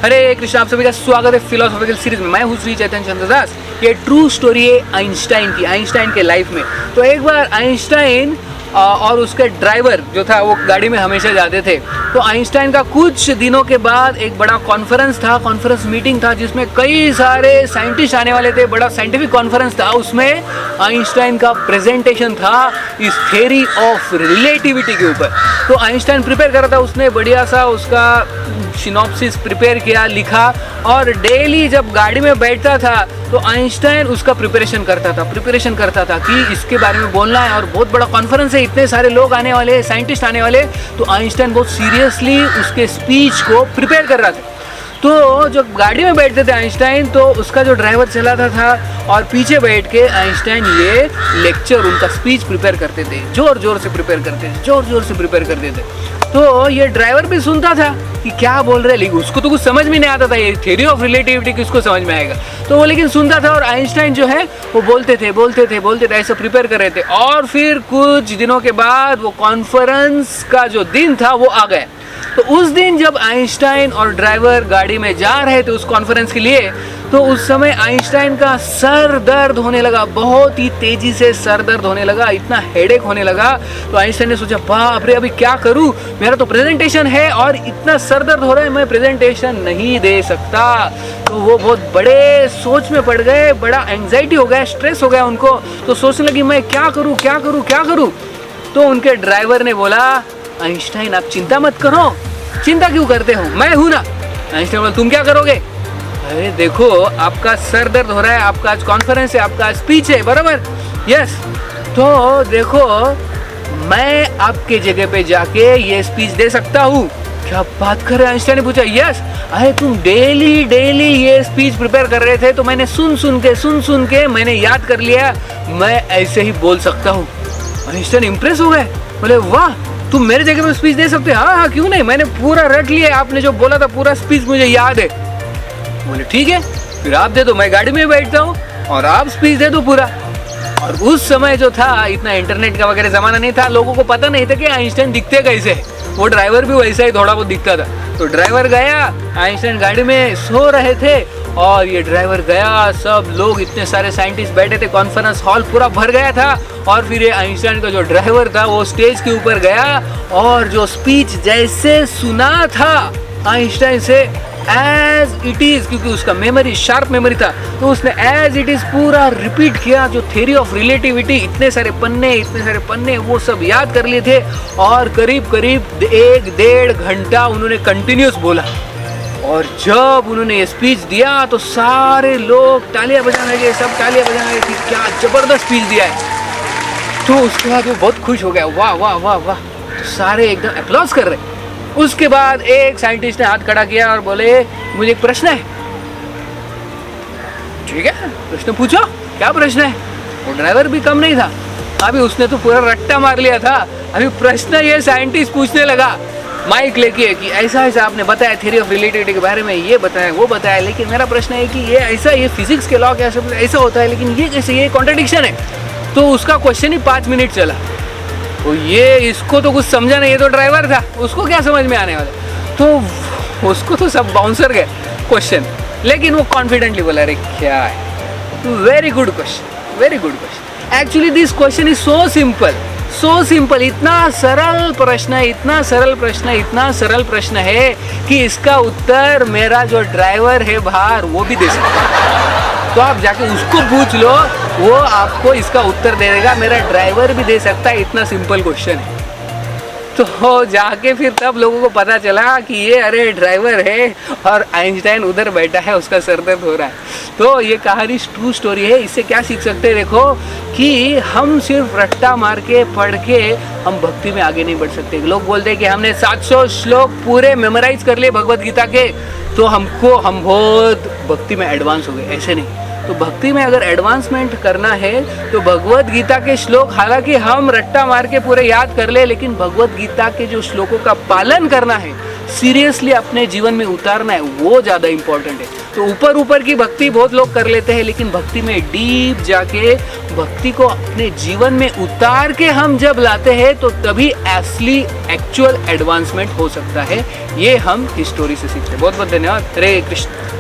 हरे कृष्ण, आप सभी का स्वागत है फिलोसॉफिकल सीरीज में। मैं हूँ श्री चैतन्य चंद्रदास। ये ट्रू स्टोरी है आइंस्टाइन की, आइंस्टाइन के लाइफ में। तो एक बार आइंस्टाइन और उसके ड्राइवर जो था वो गाड़ी में हमेशा जाते थे। तो आइंस्टाइन का कुछ दिनों के बाद एक बड़ा कॉन्फ्रेंस मीटिंग था जिसमें कई सारे साइंटिस्ट आने वाले थे। बड़ा साइंटिफिक कॉन्फ्रेंस था। उसमें आइंस्टाइन का प्रेजेंटेशन था इस थ्योरी ऑफ रिलेटिविटी के ऊपर। तो आइंस्टाइन प्रिपेयर कर रहा था, उसने बढ़िया सा उसका सिनॉप्सिस प्रिपेयर किया, लिखा, और डेली जब गाड़ी में बैठता था तो आइंस्टाइन उसका प्रिपरेशन करता था कि इसके बारे में बोलना है और बहुत बड़ा कॉन्फ्रेंस है, इतने सारे लोग आने वाले हैं, साइंटिस्ट आने वाले। तो आइंस्टाइन बहुत सीरियसली उसके स्पीच को प्रिपेयर कर रहा था। तो जब गाड़ी में बैठते थे आइंस्टाइन, तो उसका जो ड्राइवर चलाता था और पीछे बैठ के आइंस्टाइन ये लेक्चर, उनका स्पीच प्रिपेयर करते थे, जोर जोर से प्रिपेयर करते थे। तो ये ड्राइवर भी सुनता था कि क्या बोल रहे हैं, लेकिन उसको तो कुछ समझ में नहीं आता था। ये थ्योरी ऑफ रिलेटिविटी किसको समझ में आएगा। तो वो लेकिन सुनता था और आइंस्टाइन जो है वो बोलते थे, ऐसा प्रिपेयर कर रहे थे। और फिर कुछ दिनों के बाद वो कॉन्फ्रेंस का जो दिन था वो आ गया। तो उस दिन जब आइंस्टाइन और ड्राइवर गाड़ी में जा रहे थे उस कॉन्फ्रेंस के लिए, तो उस समय आइंस्टाइन का सर दर्द होने लगा, बहुत ही तेजी से सर दर्द होने लगा, इतना हेडेक होने लगा। तो आइंस्टाइन ने सोचा, बाप रे, अभी क्या करूं, मेरा तो प्रेजेंटेशन है और इतना सर दर्द हो रहा है, मैं प्रेजेंटेशन नहीं दे सकता। तो वो बहुत बड़े सोच में पड़ गए, बड़ा एंग्जाइटी हो गया, स्ट्रेस हो गया उनको। तो सोचने लगी, मैं क्या करूं। तो उनके ड्राइवर ने बोला, आइंस्टाइन आप चिंता मत करो। चिंता क्यों करते हो, मैं हूं ना। आइंस्टाइन बोला, तुम क्या करोगे। अरे देखो, आपका सर दर्द हो रहा है, आपका आज कॉन्फ्रेंस है, आपका आज स्पीच है, बराबर, यस। तो देखो, मैं आपके जगह पे जाके ये स्पीच दे सकता हूँ। क्या बात कर रहे हैं, आइंस्टाइन ने पूछा। यस, अरे तुम डेली ये स्पीच प्रिपेयर कर रहे थे, तो मैंने सुन के मैंने याद कर लिया, मैं ऐसे ही बोल सकता हूँ। आइंस्टाइन इंप्रेस हो गए, बोले, वाह, तुम मेरे जगह पे स्पीच दे सकते हो। हाँ, क्यों नहीं, मैंने पूरा रट लिया, आपने जो बोला था पूरा स्पीच मुझे याद है। बोले, ठीक है, फिर आप दे दो, मैं गाड़ी में बैठता हूँ और आप स्पीच दे दो पूरा। और उस समय जो था, इतना इंटरनेट का वगैरह जमाना नहीं था, लोगों को पता नहीं था कि आइंस्टाइन दिखते कैसे। वो ड्राइवर भी वैसा ही थोड़ा बहुत दिखता था। तो ड्राइवर गया, आइंस्टाइन गाड़ी में सो रहे थे और ये ड्राइवर गया, सब लोग, इतने सारे साइंटिस्ट बैठे थे, कॉन्फ्रेंस हॉल पूरा भर गया था। और फिर ये आइंस्टाइन का जो ड्राइवर था वो स्टेज के ऊपर गया और जो स्पीच जैसे सुना था आइंस्टाइन से, एज इट इज, क्योंकि उसका मेमोरी, शार्प मेमोरी था, तो उसने एज इट इज पूरा रिपीट किया। जो थ्योरी ऑफ रिलेटिविटी, इतने सारे पन्ने वो सब याद कर लिए थे। और करीब 1-1.5 घंटा उन्होंने कंटिन्यूस बोला। और जब उन्होंने ये स्पीच दिया तो सारे लोग तालियां बजाने लगे, सब तालियां बजाने लगे कि क्या जबरदस्त स्पीच दिया है। तो उसके बाद वो बहुत खुश हो गया, वाह वाह वाह वाह, सारे एकदम अप्लॉज कर रहे। उसके बाद एक साइंटिस्ट ने हाथ खड़ा किया और बोले, मुझे एक प्रश्न है। ठीक है, प्रश्न पूछो, क्या प्रश्न है। वो ड्राइवर भी कम नहीं था, अभी उसने तो पूरा रट्टा मार लिया था। अभी प्रश्न ये साइंटिस्ट पूछने लगा, माइक लेके, कि ऐसा आपने बताया थ्योरी ऑफ रिलेटिविटी के बारे में, ये बताया वो बताया, लेकिन मेरा प्रश्न है कि ये ऐसा, ये फिजिक्स के लॉ के ऐसा होता है, लेकिन ये कैसे, ये कॉन्ट्रडिक्शन है। तो उसका क्वेश्चन ही 5 मिनट चला। तो ये, इसको तो कुछ समझा नहीं, ये तो ड्राइवर था, उसको क्या समझ में आने वाला। तो उसको तो सब बाउंसर गए क्वेश्चन, लेकिन वो कॉन्फिडेंटली बोला, अरे क्या है, very good question. Actually this question is so simple, इतना सरल प्रश्न है कि इसका उत्तर मेरा जो ड्राइवर है बाहर वो भी दे सकता है। तो आप जाके उसको पूछ लो, वो आपको इसका उत्तर दे देगा, मेरा ड्राइवर भी दे सकता है, इतना सिंपल क्वेश्चन है। तो जाके फिर तब लोगों को पता चला कि ये, अरे ड्राइवर है और आइंस्टाइन उधर बैठा है, उसका सर दर्द हो रहा है। तो ये कहानी ट्रू स्टोरी है। इससे क्या सीख सकते हैं, देखो, कि हम सिर्फ रट्टा मार के पढ़ के हम भक्ति में आगे नहीं बढ़ सकते। लोग बोलते हैं कि हमने 700 श्लोक पूरे मेमोराइज कर लिए भगवत गीता के, तो हम बहुत भक्ति में एडवांस हो गए, ऐसे नहीं। तो भक्ति में अगर एडवांसमेंट करना है तो भगवत गीता के श्लोक, हालांकि हम रट्टा मार के पूरे याद कर ले, लेकिन भगवत गीता के जो श्लोकों का पालन करना है, सीरियसली अपने जीवन में उतारना है वो ज़्यादा इम्पोर्टेंट है। तो ऊपर ऊपर की भक्ति बहुत लोग कर लेते हैं, लेकिन भक्ति में डीप जाके भक्ति को अपने जीवन में उतार के हम जब लाते हैं तो तभी असली एक्चुअल एडवांसमेंट हो सकता है। ये हम हिस्टोरी से सीखते हैं। बहुत बहुत धन्यवाद। हरे कृष्ण।